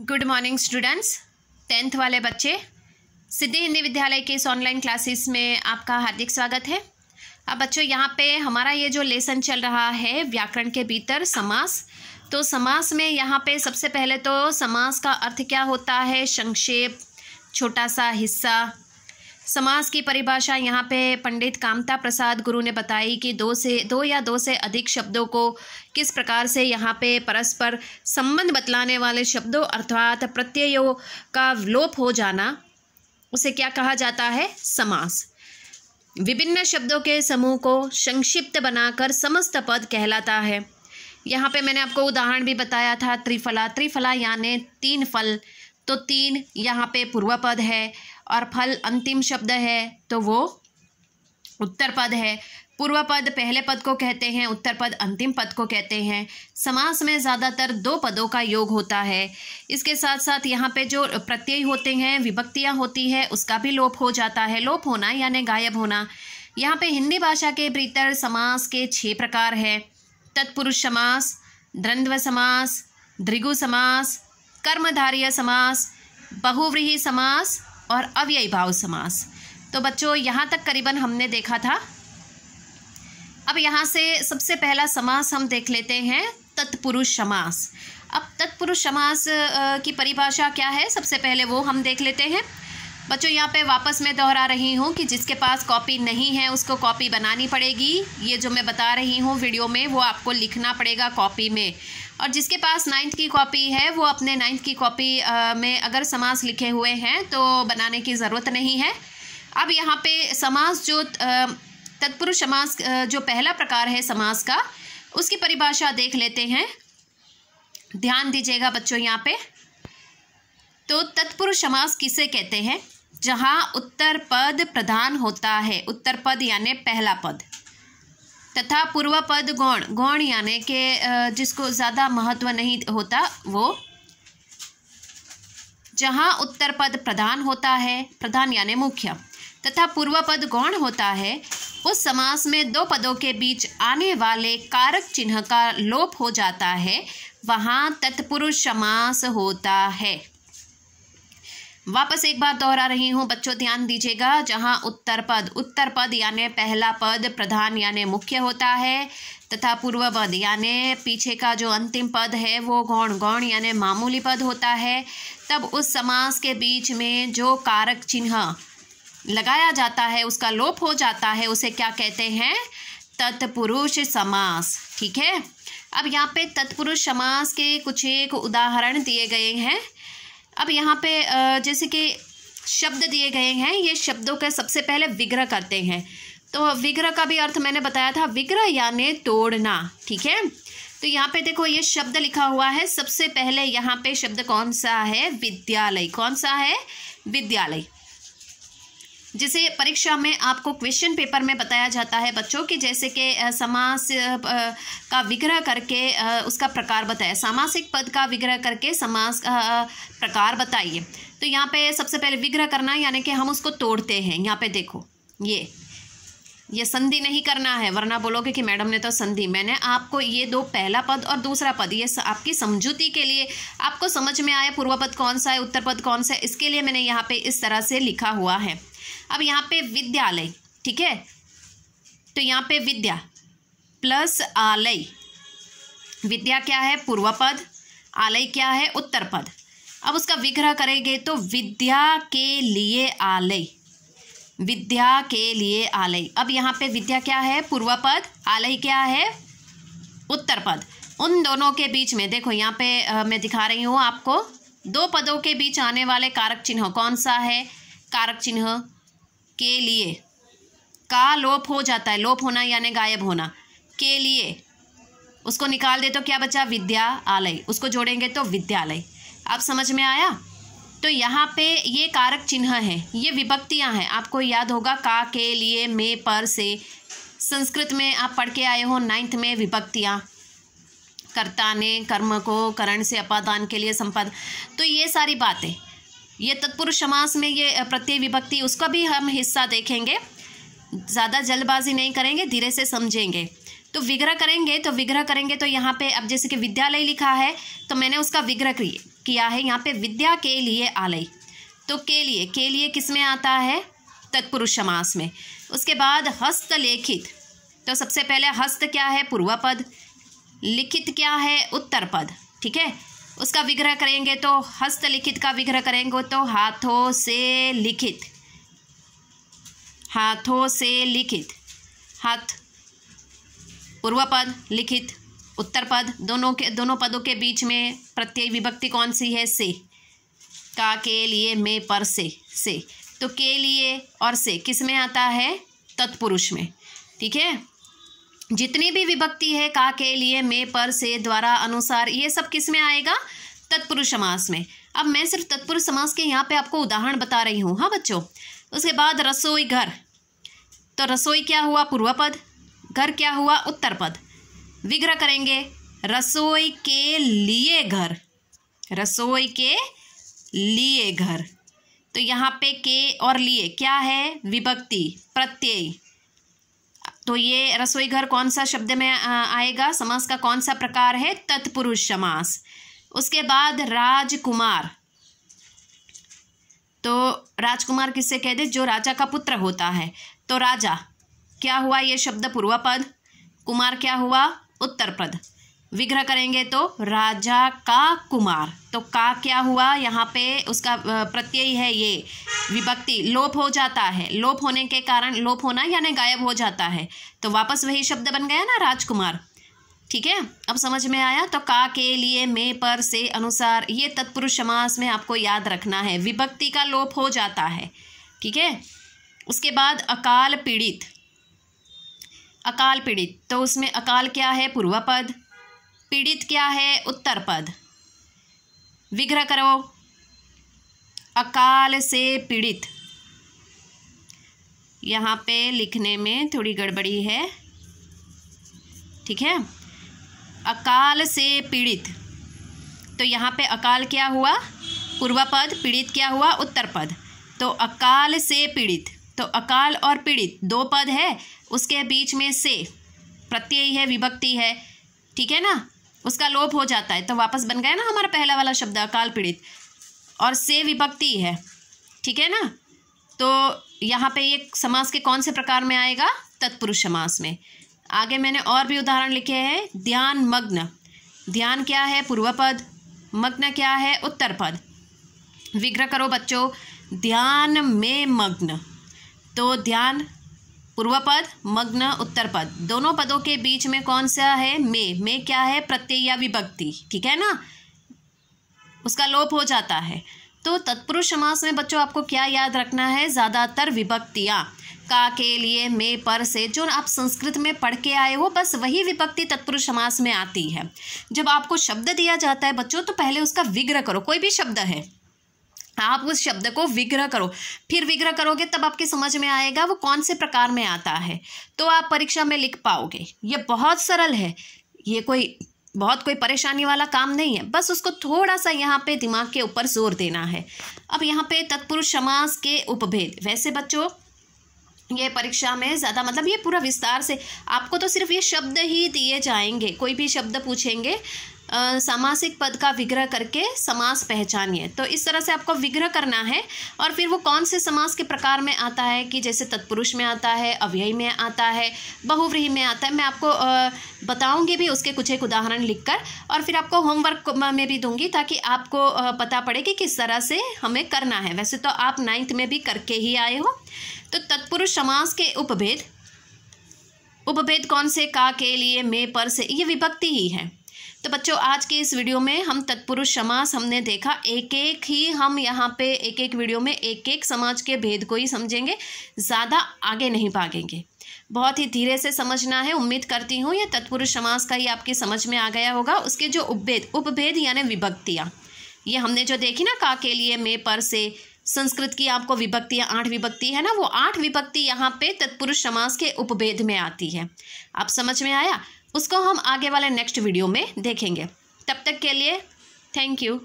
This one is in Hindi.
Good morning students. 10th वाले बच्चे, सिद्धि हिंदी विद्यालय के इस ऑनलाइन क्लासेस में आपका हार्दिक स्वागत है। अब बच्चों यहाँ पे हमारा ये जो लेसन चल रहा है व्याकरण के भीतर समास। तो समास में यहाँ पे सबसे पहले तो समास का अर्थ क्या होता है, संक्षेप, छोटा सा हिस्सा। समास की परिभाषा यहाँ पे पंडित कामता प्रसाद गुरु ने बताई कि दो या दो से अधिक शब्दों को किस प्रकार से यहाँ पे परस्पर संबंध बतलाने वाले शब्दों अर्थात प्रत्ययों का लोप हो जाना, उसे क्या कहा जाता है, समास। विभिन्न शब्दों के समूह को संक्षिप्त बनाकर समस्त पद कहलाता है। यहाँ पे मैंने आपको उदाहरण भी बताया था, त्रिफला। त्रिफला यानी 3 फल, तो 3 यहाँ पे पूर्व पद है और फल अंतिम शब्द है तो वो उत्तर पद है। पूर्व पद पहले पद को कहते हैं, उत्तर पद अंतिम पद को कहते हैं। समास में ज़्यादातर 2 पदों का योग होता है। इसके साथ साथ यहाँ पे जो प्रत्यय होते हैं, विभक्तियाँ होती है, उसका भी लोप हो जाता है। लोप होना यानी गायब होना। यहाँ पे हिंदी भाषा के भीतर समास के 6 प्रकार है। तत्पुरुष समास, द्वंद्व समास, द्विगु समास, कर्मधारय समास, बहुव्रीहि समास और अव्ययी भाव समास। तो बच्चों यहाँ तक करीबन हमने देखा था। अब यहाँ से सबसे पहला समास हम देख लेते हैं, तत्पुरुष समास। अब तत्पुरुष समास की परिभाषा क्या है, सबसे पहले वो हम देख लेते हैं। बच्चों यहाँ पे वापस मैं दोहरा रही हूँ कि जिसके पास कॉपी नहीं है उसको कॉपी बनानी पड़ेगी। ये जो मैं बता रही हूँ वीडियो में वो आपको लिखना पड़ेगा कॉपी में। और जिसके पास 9th की कॉपी है वो अपने 9th की कॉपी में अगर समास लिखे हुए हैं तो बनाने की ज़रूरत नहीं है। अब यहाँ पे समास जो तत्पुरुष समास जो पहला प्रकार है समास का, उसकी परिभाषा देख लेते हैं। ध्यान दीजिएगा बच्चों यहाँ पे। तो तत्पुरुष समास किसे कहते हैं, जहाँ उत्तर पद प्रधान होता है, उत्तर पद यानी पहला पद, तथा पूर्व पद गौण, गौण यानी कि जिसको ज़्यादा महत्व नहीं होता वो। जहाँ उत्तर पद प्रधान होता है, प्रधान यानी मुख्य, तथा पूर्व पद गौण होता है, उस समास में 2 पदों के बीच आने वाले कारक चिन्ह का लोप हो जाता है, वहाँ तत्पुरुष समास होता है। वापस एक बार दोहरा रही हूँ बच्चों, ध्यान दीजिएगा। जहाँ उत्तर पद यानी पहला पद प्रधान यानी मुख्य होता है, तथा पूर्व पद यानी पीछे का जो अंतिम पद है वो गौण, गौण यानी मामूली पद होता है, तब उस समास के बीच में जो कारक चिन्ह लगाया जाता है उसका लोप हो जाता है, उसे क्या कहते हैं, तत्पुरुष समास। ठीक है। अब यहाँ पे तत्पुरुष समास के कुछ एक उदाहरण दिए गए हैं। अब यहाँ पे जैसे कि शब्द दिए गए हैं, ये शब्दों का सबसे पहले विग्रह करते हैं। तो विग्रह का भी अर्थ मैंने बताया था, विग्रह यानी तोड़ना। ठीक है। तो यहाँ पे देखो ये शब्द लिखा हुआ है। सबसे पहले यहाँ पे शब्द कौन सा है, विद्यालय। कौन सा है, विद्यालय। जिसे परीक्षा में आपको क्वेश्चन पेपर में बताया जाता है बच्चों कि जैसे कि समास का विग्रह करके उसका प्रकार बताया, सामासिक पद का विग्रह करके समास का प्रकार बताइए। तो यहाँ पे सबसे पहले विग्रह करना यानी कि हम उसको तोड़ते हैं। यहाँ पे देखो ये संधि नहीं करना है, वरना बोलोगे कि मैडम ने तो संधि। मैंने आपको ये 2 पहला पद और दूसरा पद, ये आपकी समझूती के लिए, आपको समझ में आया पूर्व पद कौन सा है, उत्तर पद कौन सा है, इसके लिए मैंने यहाँ पे इस तरह से लिखा हुआ है। अब यहाँ पे विद्यालय, ठीक है। तो यहाँ पे विद्या प्लस आलय। विद्या क्या है, पूर्व पद, आलय क्या है, उत्तर पद। अब उसका विग्रह करेंगे तो विद्या के लिए आलय, विद्या के लिए आलय। अब यहाँ पे विद्या क्या है, पूर्व पद, आलय क्या है, उत्तर पद। उन दोनों के बीच में देखो यहाँ पे मैं दिखा रही हूँ आपको, 2 पदों के बीच आने वाले कारक चिन्ह कौन सा है, कारक चिन्ह के लिए का लोप हो जाता है। लोप होना यानी गायब होना। के लिए उसको निकाल दे तो क्या बचा, विद्या, आलय। उसको जोड़ेंगे तो विद्यालय। आप समझ में आया। तो यहाँ पे ये कारक चिन्ह है, ये विभक्तियाँ हैं। आपको याद होगा का, के, लिए, में, पर से। संस्कृत में आप पढ़ के आए हो 9th में विभक्तियाँ, कर्ता ने कर्म को करण से अपादान के लिए संपद। तो ये सारी बातें, ये तत्पुरुष समास में ये प्रत्यय विभक्ति, उसका भी हम हिस्सा देखेंगे। ज़्यादा जल्दबाजी नहीं करेंगे, धीरे से समझेंगे। तो विग्रह करेंगे तो यहाँ पे अब जैसे कि विद्यालय लिखा है तो मैंने उसका विग्रह किया है यहाँ पे विद्या के लिए आलय। तो के लिए किस में आता है? तत्पुरुष समास में। उसके बाद हस्तलेखित, तो सबसे पहले हस्त क्या है? पूर्व पद, लिखित क्या है? उत्तर पद। ठीक है, उसका विग्रह करेंगे तो हस्तलिखित का विग्रह करेंगे तो हाथों से लिखित, हाथों से लिखित, हाथ पूर्व पद, लिखित उत्तर पद, दोनों पदों के बीच में प्रत्यय विभक्ति कौन सी है? से। का के लिए, में पर से। तो के लिए और से किस में आता है? तत्पुरुष में। ठीक है, जितनी भी विभक्ति है का के लिए, में पर से, द्वारा, अनुसार, ये सब किस में आएगा? तत्पुरुष समास में। अब मैं सिर्फ तत्पुरुष समास के यहाँ पे आपको उदाहरण बता रही हूँ। हाँ बच्चों, उसके बाद रसोई घर, तो रसोई क्या हुआ? पूर्व पद, घर क्या हुआ? उत्तर पद। विग्रह करेंगे रसोई के लिए घर, रसोई के लिए घर। तो यहाँ पे के और लिए क्या है? विभक्ति, प्रत्यय। तो ये रसोई घर कौन सा शब्द में आएगा? समास का कौन सा प्रकार है? तत्पुरुष समास। उसके बाद राजकुमार, तो राजकुमार किससे कहते? जो राजा का पुत्र होता है। तो राजा क्या हुआ? ये शब्द पूर्व पद, कुमार क्या हुआ? उत्तर पद। विग्रह करेंगे तो राजा का कुमार, तो का क्या हुआ? यहाँ पे उसका प्रत्यय है, ये विभक्ति, लोप हो जाता है। लोप होने के कारण, लोप होना यानी गायब हो जाता है, तो वापस वही शब्द बन गया ना, राजकुमार। ठीक है, अब समझ में आया? तो का के लिए, में पर से, अनुसार, ये तत्पुरुष समास में आपको याद रखना है, विभक्ति का लोप हो जाता है। ठीक है, उसके बाद अकाल पीड़ित, अकाल पीड़ित, तो उसमें अकाल क्या है? पूर्व पद, पीड़ित क्या है? उत्तर पद। विग्रह करो अकाल से पीड़ित, यहाँ पे लिखने में थोड़ी गड़बड़ी है। ठीक है, अकाल से पीड़ित, तो यहाँ पे अकाल क्या हुआ? पूर्व पद, पीड़ित क्या हुआ? उत्तर पद। तो अकाल से पीड़ित, तो अकाल और पीड़ित दो पद है, उसके बीच में से प्रत्यय है, विभक्ति है। ठीक है ना, उसका लोप हो जाता है, तो वापस बन गया ना हमारा पहला वाला शब्द अकाल पीड़ित, और से विभक्ति है। ठीक है ना, तो यहाँ पे ये समास के कौन से प्रकार में आएगा? तत्पुरुष समास में। आगे मैंने और भी उदाहरण लिखे हैं। ध्यान मग्न, ध्यान क्या है? पूर्व पद, मग्न क्या है? उत्तर पद। विग्रह करो बच्चों, ध्यान में मग्न, तो ध्यान पूर्व पद, मग्न उत्तर पद, दोनों पदों के बीच में कौन सा है? में क्या है? प्रत्यय या विभक्ति। ठीक है ना, उसका लोप हो जाता है। तो तत्पुरुष समास में बच्चों आपको क्या याद रखना है? ज़्यादातर विभक्तियाँ का के लिए, में पर से, जो आप संस्कृत में पढ़ के आए हो, बस वही विभक्ति तत्पुरुष समास में आती है। जब आपको शब्द दिया जाता है बच्चों, तो पहले उसका विग्रह करो। कोई भी शब्द है, आप उस शब्द को विग्रह करो, फिर विग्रह करोगे तब आपके समझ में आएगा वो कौन से प्रकार में आता है, तो आप परीक्षा में लिख पाओगे। ये बहुत सरल है, ये कोई परेशानी वाला काम नहीं है, बस उसको थोड़ा सा यहाँ पे दिमाग के ऊपर जोर देना है। अब यहाँ पे तत्पुरुष समास के उपभेद, वैसे बच्चों ये परीक्षा में ज़्यादा मतलब ये पूरा विस्तार से आपको तो सिर्फ ये शब्द ही दिए जाएंगे। कोई भी शब्द पूछेंगे, सामासिक पद का विग्रह करके समास पहचानिए, तो इस तरह से आपको विग्रह करना है। और फिर वो कौन से समास के प्रकार में आता है कि जैसे तत्पुरुष में आता है, अव्ययी में आता है, बहुव्रीहि में आता है, मैं आपको बताऊंगी भी उसके कुछ एक उदाहरण लिखकर, और फिर आपको होमवर्क में भी दूंगी ताकि आपको पता पड़े कि किस तरह से हमें करना है। वैसे तो आप 9th में भी करके ही आए हो। तो तत्पुरुष समास के उपभेद कौन से? का के लिए, में पर से, ये विभक्ति ही है। तो बच्चों आज के इस वीडियो में हम तत्पुरुष समास हमने देखा, एक एक ही हम यहाँ पे एक एक वीडियो में एक एक समाज के भेद को ही समझेंगे, ज़्यादा आगे नहीं भागेंगे। बहुत ही धीरे से समझना है। उम्मीद करती हूँ ये तत्पुरुष समास का ही आपकी समझ में आ गया होगा। उसके जो उपभेद यानी विभक्तियाँ, ये हमने जो देखी ना, का के लिए, में पर से, संस्कृत की आपको विभक्तियाँ 8 विभक्ति है ना, वो 8 विभक्ति यहाँ पे तत्पुरुष समास के उपभेद में आती है। आप समझ में आया? उसको हम आगे वाले नेक्स्ट वीडियो में देखेंगे। तब तक के लिए थैंक यू।